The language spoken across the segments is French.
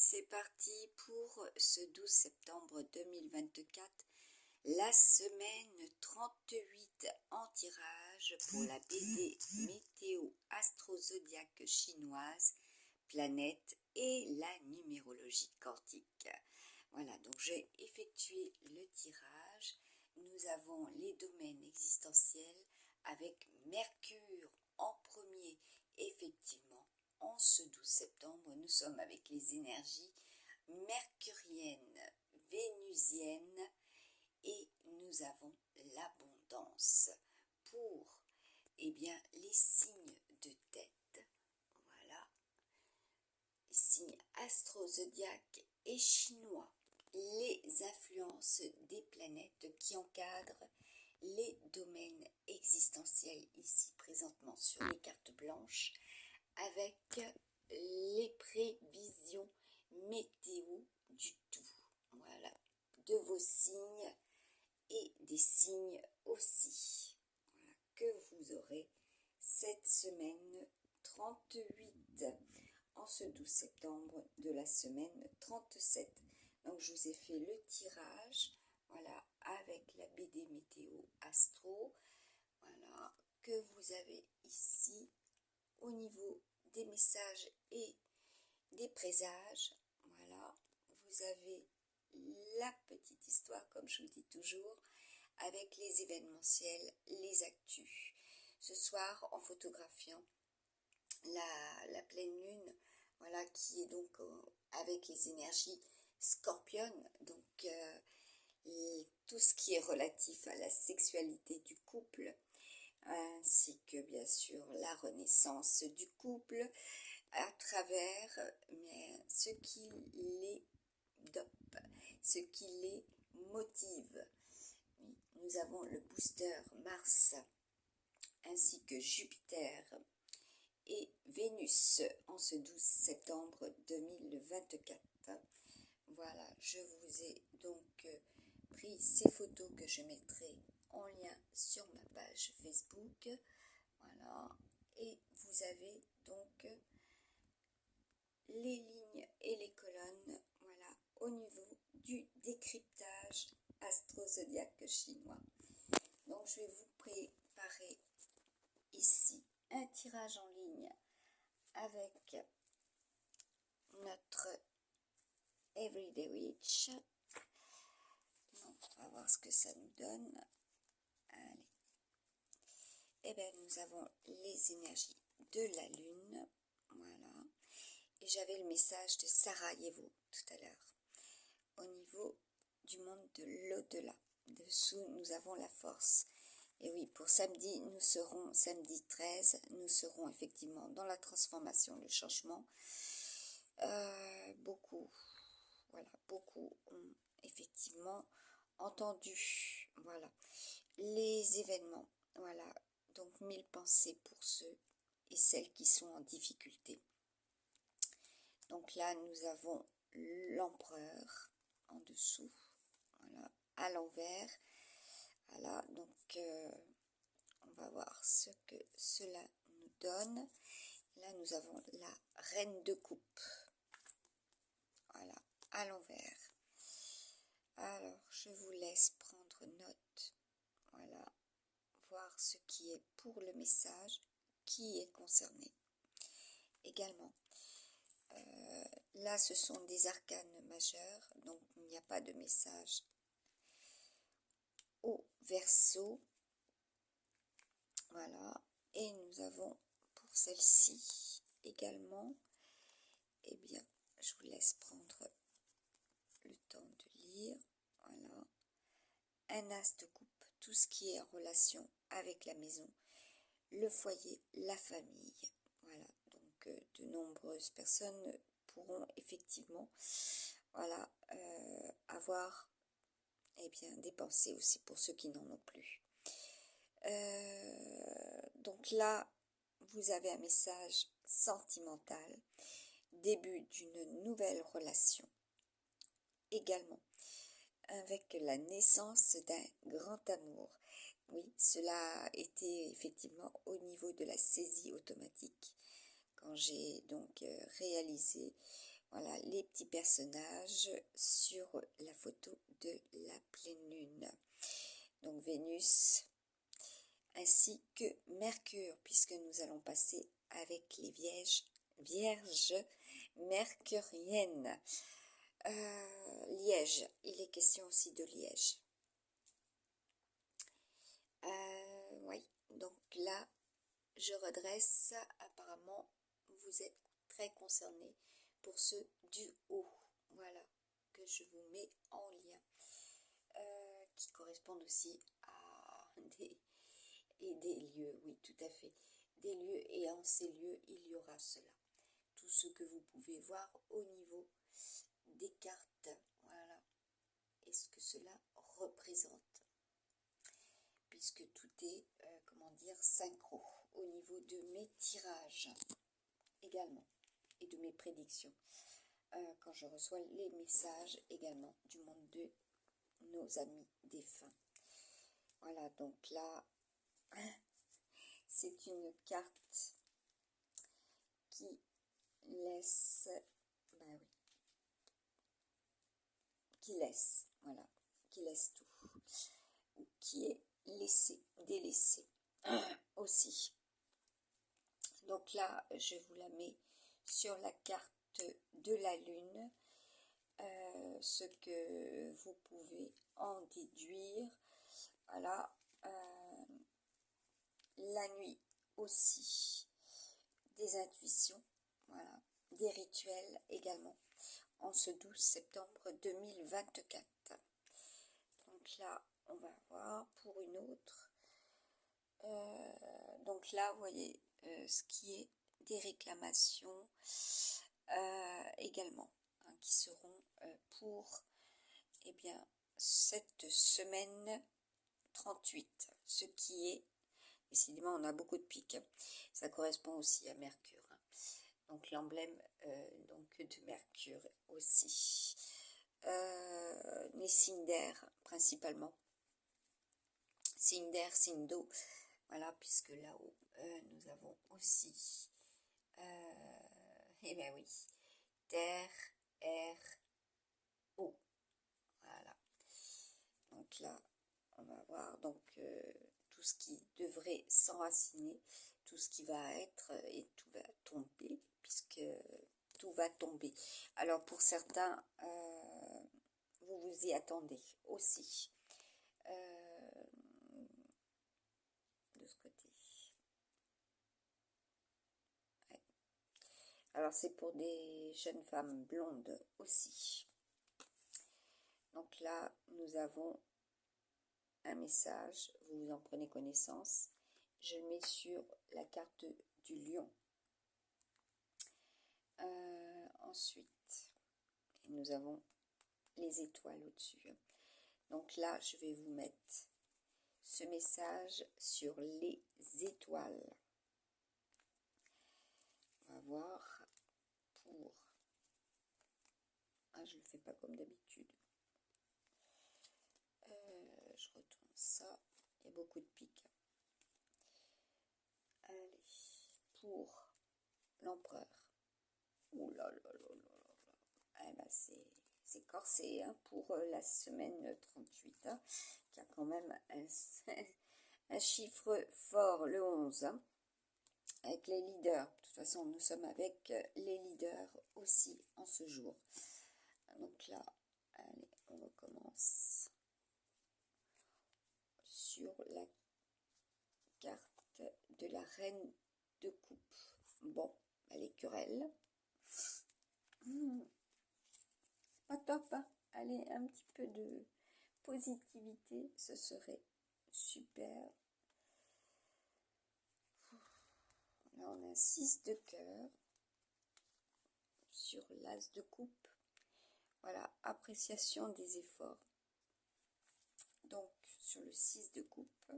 c'est parti pour ce 12 septembre 2024, la semaine 38 en tirage pour la BD météo astro-zodiaque chinoise, planète et la numérologie quantique. Voilà, donc j'ai effectué le tirage. Nous avons les domaines existentiels avec Mercure en premier, effectivement. En ce 12 septembre, nous sommes avec les énergies mercuriennes, vénusiennes et nous avons l'abondance pour les signes de tête. Voilà, les signes astro-zodiaques et chinois, les influences des planètes qui encadrent les domaines existentiels ici présentement sur les cartes blanches, avec les prévisions météo du tout, voilà, de vos signes et des signes aussi, voilà, que vous aurez cette semaine 38 en ce 12 septembre de la semaine 37. Donc je vous ai fait le tirage, voilà, avec la BD météo astro, voilà, que vous avez ici au niveau des messages et des présages. Voilà, vous avez la petite histoire, comme je vous dis toujours, avec les événementiels, les actus. Ce soir, en photographiant la pleine lune, voilà, qui est donc avec les énergies scorpionnes, donc tout ce qui est relatif à la sexualité du couple, ainsi que bien sûr la renaissance du couple à travers ce qui les dope, ce qui les motive. Nous avons le booster Mars ainsi que Jupiter et Vénus en ce 12 septembre 2024. Voilà, je vous ai donc pris ces photos que je mettrai en lien sur ma page Facebook. Voilà, et vous avez donc les lignes et les colonnes, voilà, au niveau du décryptage astro-zodiaque chinois. Donc je vais vous préparer ici un tirage en ligne avec notre Everyday Witch. Donc, on va voir ce que ça nous donne. Allez. Et bien, nous avons les énergies de la lune. Voilà. Et j'avais le message de Sarajevo tout à l'heure. Au niveau du monde de l'au-delà. Dessous, nous avons la force. Et oui, pour samedi, samedi 13, nous serons effectivement dans la transformation, le changement. Beaucoup ont effectivement entendu, voilà, les événements, voilà, donc 1000 pensées pour ceux et celles qui sont en difficulté. Donc là, nous avons l'empereur en dessous, voilà, à l'envers, voilà, donc on va voir ce que cela nous donne. Là, nous avons la reine de coupe, voilà, à l'envers. Alors, je vous laisse prendre note, voilà, voir ce qui est pour le message, qui est concerné. Également, là, ce sont des arcanes majeurs, donc il n'y a pas de message au Verseau. Voilà, et nous avons pour celle-ci également, eh bien, je vous laisse prendre le temps de lire. Voilà, un as de coupe, tout ce qui est en relation avec la maison, le foyer, la famille. Voilà, donc de nombreuses personnes pourront effectivement, voilà, avoir des pensées aussi pour ceux qui n'en ont plus. Donc là, vous avez un message sentimental, début d'une nouvelle relation. Également, avec la naissance d'un grand amour. Oui, cela était effectivement au niveau de la saisie automatique, quand j'ai donc réalisé, Voilà les petits personnages sur la photo de la pleine lune. Donc Vénus ainsi que Mercure, puisque nous allons passer avec les vierges mercuriennes. Liège, il est question aussi de Liège. Oui, donc là, je redresse, apparemment, vous êtes très concernés pour ceux du haut, voilà, que je vous mets en lien, qui correspondent aussi à des lieux, oui, tout à fait, des lieux, et en ces lieux, il y aura cela, tout ce que vous pouvez voir au niveau des cartes, voilà, et ce que cela représente, puisque tout est, comment dire, synchro au niveau de mes tirages également, et de mes prédictions, quand je reçois les messages également du monde de nos amis défunts. Voilà, donc là, c'est une carte qui laisse, ben oui, voilà, qui laisse tout, ou qui est laissé, délaissé aussi. Donc là, je vous la mets sur la carte de la lune, ce que vous pouvez en déduire. Voilà, la nuit aussi, des intuitions, voilà, des rituels également, en ce 12 septembre 2024. Donc là, on va voir pour une autre. Donc là, vous voyez ce qui est des réclamations également, hein, qui seront pour cette semaine 38, ce qui est, décidément on a beaucoup de pics, hein. Ça correspond aussi à Mercure, hein. Donc l'emblème donc de Mercure aussi, les signes d'air principalement, signes d'air, signes d'eau, voilà, puisque là-haut nous avons aussi, eh bien oui, terre, air, eau, voilà. Donc là, on va voir donc tout ce qui devrait s'enraciner, tout ce qui va être et tout va tomber, puisque tout va tomber. Alors pour certains, vous vous y attendez aussi de ce côté. Ouais. Alors c'est pour des jeunes femmes blondes aussi. Donc là, nous avons un message, vous en prenez connaissance. Je le mets sur la carte du lion. Ensuite, nous avons les étoiles au-dessus. Donc là, je vais vous mettre ce message sur les étoiles. On va voir pour... Ah, je ne le fais pas comme d'habitude. Je retourne ça. Il y a beaucoup de pics. Allez, pour l'empereur. Ouh là là là là là. Eh ben c'est corsé, hein, pour la semaine 38, hein, qui a quand même un chiffre fort, le 11, hein, avec les leaders. De toute façon, nous sommes avec les leaders aussi en ce jour. Donc là, allez, on recommence sur la carte de la reine de coupe. Bon, les querelles. Pas top, hein. Allez, un petit peu de positivité, ce serait super. Là, on a un 6 de cœur sur l'as de coupe. Voilà, appréciation des efforts. Donc, sur le 6 de coupe,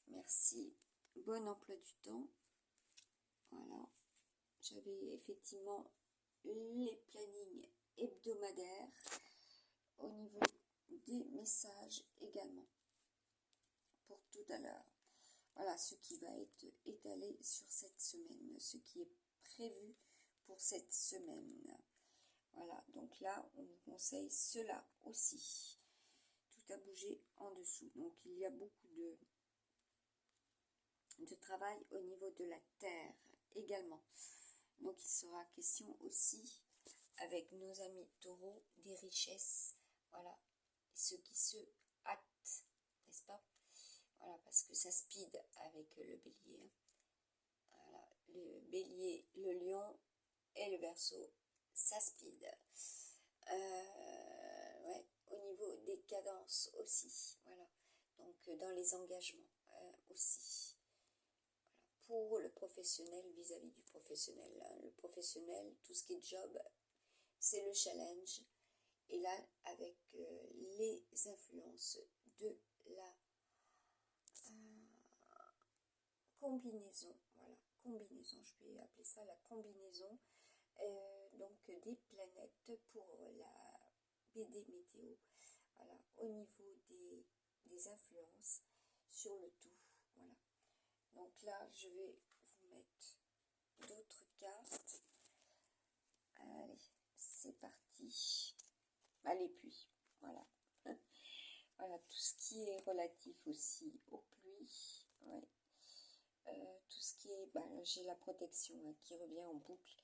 merci. Bon emploi du temps. Voilà, j'avais effectivement les plannings hebdomadaires au niveau des messages également pour tout à l'heure. Voilà ce qui va être étalé sur cette semaine, ce qui est prévu pour cette semaine. Voilà, donc là, on vous conseille cela aussi. Tout a bougé en dessous. Donc, il y a beaucoup de travail au niveau de la terre également. Donc, il sera question aussi, avec nos amis taureaux, des richesses. Voilà, ceux qui se hâtent, n'est-ce pas? Voilà, parce que ça speed avec le bélier. Voilà, le bélier, le lion et le verseau, ça speed. Ouais, au niveau des cadences aussi, voilà. Donc dans les engagements aussi. Voilà. Pour le professionnel, vis-à-vis du professionnel. Hein. Le professionnel, tout ce qui est job, c'est le challenge. Et là, avec les influences de la combinaison, voilà, combinaison, je vais appeler ça la combinaison, donc des planètes pour la BD météo, voilà, au niveau des influences sur le tout, voilà. Donc là, je vais vous mettre d'autres cartes. Allez, c'est parti. Allez, puis, voilà. Voilà, tout ce qui est relatif aussi aux pluies, ouais. Tout ce qui est, j'ai la protection hein, qui revient en boucle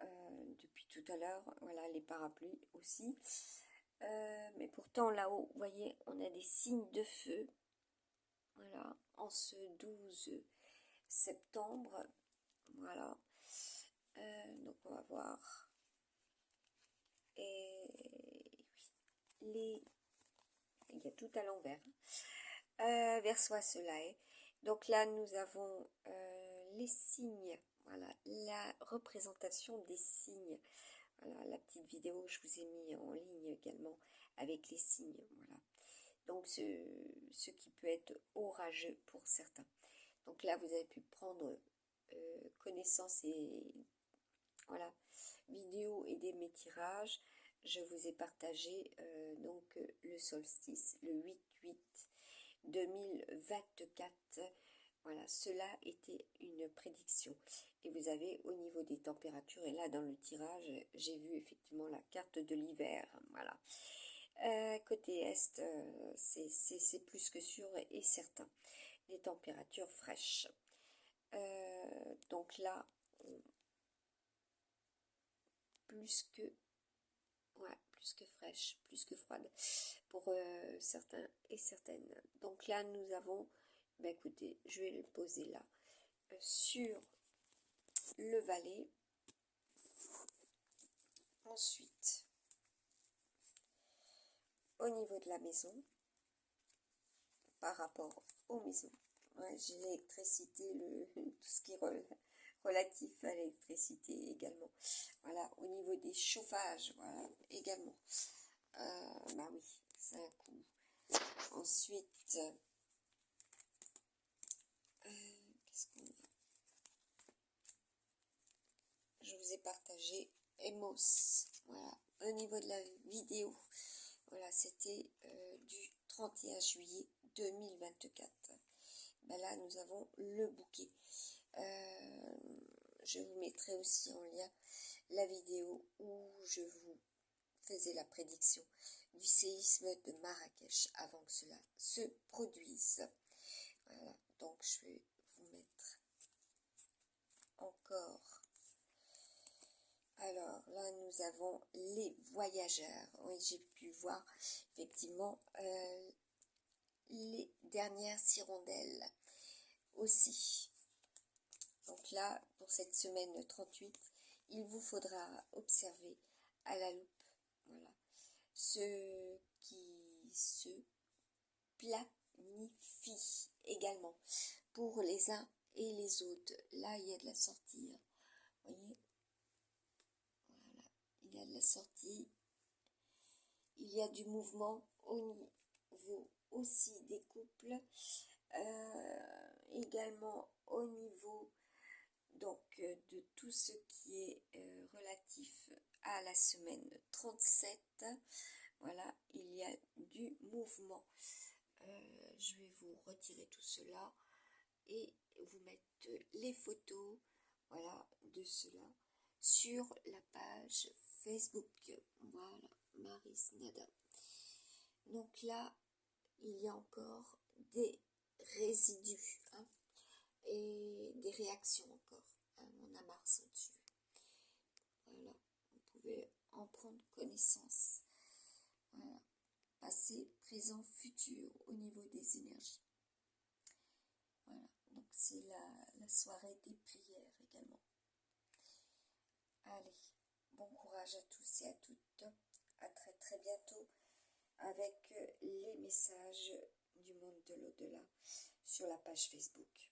depuis tout à l'heure, voilà, les parapluies aussi. Mais pourtant là-haut, vous voyez, on a des signes de feu, voilà, en ce 12 septembre, voilà. Donc on va voir. Et oui, il y a tout à l'envers. Verseau Soleil. Donc là, nous avons les signes, voilà, la représentation des signes. Voilà, la petite vidéo, je vous ai mis en ligne également avec les signes, voilà. Donc, ce qui peut être orageux pour certains. Donc là, vous avez pu prendre connaissance et voilà, vidéo et mes tirages. Je vous ai partagé donc le solstice, le 8-8 2024. Voilà, cela était une prédiction. Et vous avez au niveau des températures, et là dans le tirage, j'ai vu effectivement la carte de l'hiver. Voilà. Côté est, c'est plus que sûr et certain. Des températures fraîches. Donc là, plus que fraîche, plus que froide pour certains et certaines. Donc là, nous avons, écoutez, je vais le poser là, sur le valet. Ensuite, au niveau de la maison, par rapport aux maisons, ouais, j'ai l'électricité, tout ce qui est relatif à l'électricité également. Voilà, au niveau des chauffages, voilà, également. Oui, c'est un coup. Ensuite, qu'est-ce qu'on a? Je vous ai partagé Emos. Voilà, au niveau de la vidéo, voilà, c'était du 31 juillet 2024. Là, nous avons le bouquet. Je vous mettrai aussi en lien la vidéo où je vous faisais la prédiction du séisme de Marrakech avant que cela se produise. Voilà, donc je vais vous mettre encore. Alors là, nous avons les voyageurs. Oui, j'ai pu voir effectivement les dernières hirondelles aussi. Donc là, pour cette semaine 38, il vous faudra observer à la loupe, voilà, ce qui se planifie également pour les uns et les autres. Là, il y a de la sortie, hein. Vous voyez, voilà, il y a de la sortie, il y a du mouvement au niveau aussi des couples, également au niveau donc de tout ce qui est relatif à la semaine 37, voilà, il y a du mouvement. Je vais vous retirer tout cela et vous mettre les photos, voilà, de cela sur la page Facebook. Voilà, Maris Nada. Donc là, il y a encore des résidus hein, et des réactions encore. Hein, on a Mars en dessus. Voilà, vous pouvez en prendre connaissance. Voilà, passé, présent, futur au niveau des énergies. Voilà, donc c'est la soirée des prières également. Allez, bon courage à tous et à toutes. À très très bientôt avec les messages du monde de l'au-delà sur la page Facebook.